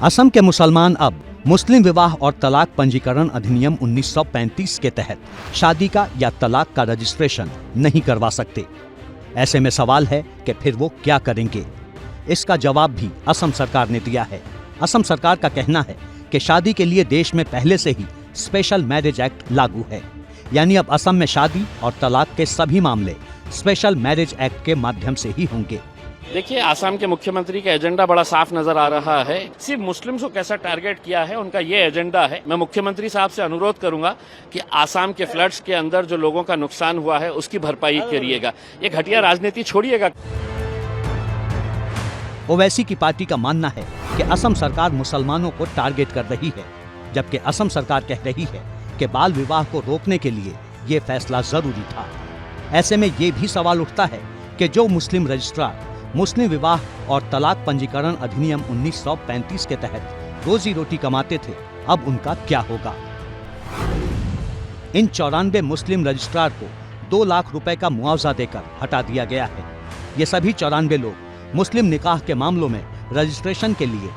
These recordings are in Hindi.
असम के मुसलमान अब मुस्लिम विवाह और तलाक पंजीकरण अधिनियम 1935 के तहत शादी का या तलाक का रजिस्ट्रेशन नहीं करवा सकते। ऐसे में सवाल है कि फिर वो क्या करेंगे। इसका जवाब भी असम सरकार ने दिया है। असम सरकार का कहना है कि शादी के लिए देश में पहले से ही स्पेशल मैरिज एक्ट लागू है, यानी अब असम में शादी और तलाक के सभी मामले स्पेशल मैरिज एक्ट के माध्यम से ही होंगे। देखिए, आसाम के मुख्यमंत्री का एजेंडा बड़ा साफ नजर आ रहा है। सिर्फ मुस्लिम्स को कैसा टारगेट किया है, उनका ये एजेंडा है। मैं मुख्यमंत्री साहब से अनुरोध करूंगा कि आसाम के फ्लड्स के अंदर जो लोगों का नुकसान हुआ है उसकी भरपाई करिएगा। ये घटिया राजनीति छोड़िएगा। ओवैसी की पार्टी का मानना है कि असम सरकार मुसलमानों को टारगेट कर रही है, जबकि असम सरकार कह रही है कि बाल विवाह को रोकने के लिए ये फैसला जरूरी था। ऐसे में ये भी सवाल उठता है कि जो मुस्लिम रजिस्ट्रार मुस्लिम विवाह और तलाक पंजीकरण अधिनियम 1935 के तहत रोजी रोटी कमाते थे, अब उनका क्या होगा। इन 94 मुस्लिम रजिस्ट्रार को 2 लाख रुपए का मुआवजा देकर हटा दिया गया है। ये सभी 94 लोग मुस्लिम निकाह के मामलों में रजिस्ट्रेशन के लिए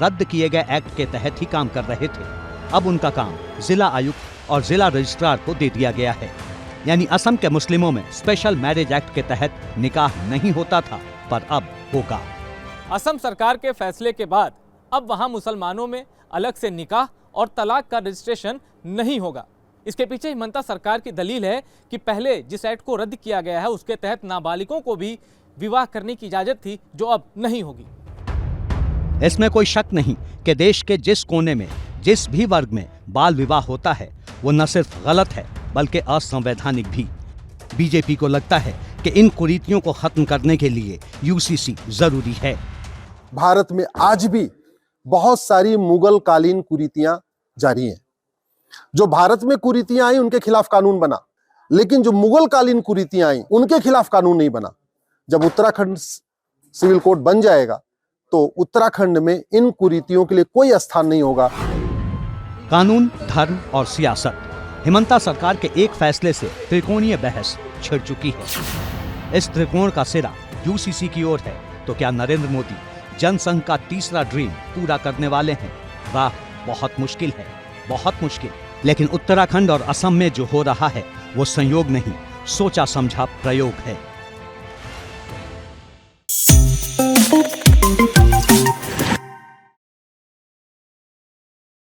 रद्द किए गए एक्ट के तहत ही काम कर रहे थे। अब उनका काम जिला आयुक्त और जिला रजिस्ट्रार को दे दिया गया है। यानी असम के मुस्लिमों में स्पेशल मैरिज एक्ट के तहत निकाह नहीं होता था, पर अब होगा। असम सरकार के फैसले के बाद अब वहां मुसलमानों में अलग से निकाह और तलाक का रजिस्ट्रेशन नहीं होगा। इसके पीछे हिमंता सरकार की दलील है कि पहले जिस एक्ट को रद्द किया गया है उसके तहत नाबालिगों को भी विवाह करने की इजाजत थी, जो अब नहीं होगी। इसमें कोई शक नहीं कि देश के जिस कोने में जिस भी वर्ग में बाल विवाह होता है वो न सिर्फ गलत है बल्कि असंवैधानिक भी। बीजेपी को लगता है कि इन कुरीतियों को खत्म करने के लिए यूसीसी जरूरी है। भारत में आज भी बहुत सारी मुगल कालीन कुरीतियां जारी हैं। जो भारत में कुरीतियां आई उनके खिलाफ कानून बना, लेकिन जो मुगल कालीन कुरीतियां आई उनके खिलाफ कानून नहीं बना। जब उत्तराखंड सिविल कोड बन जाएगा तो उत्तराखंड में इन कुरीतियों के लिए कोई स्थान नहीं होगा। कानून, धर्म और सियासत, हिमंता सरकार के एक फैसले से त्रिकोणीय बहस छिड़ चुकी है। इस त्रिकोण का सिरा यूसीसी की ओर है, तो क्या नरेंद्र मोदी जनसंघ का तीसरा ड्रीम पूरा करने वाले हैं? वाह, बहुत मुश्किल है, बहुत मुश्किल। लेकिन उत्तराखंड और असम में जो हो रहा है वो संयोग नहीं, सोचा समझा प्रयोग है।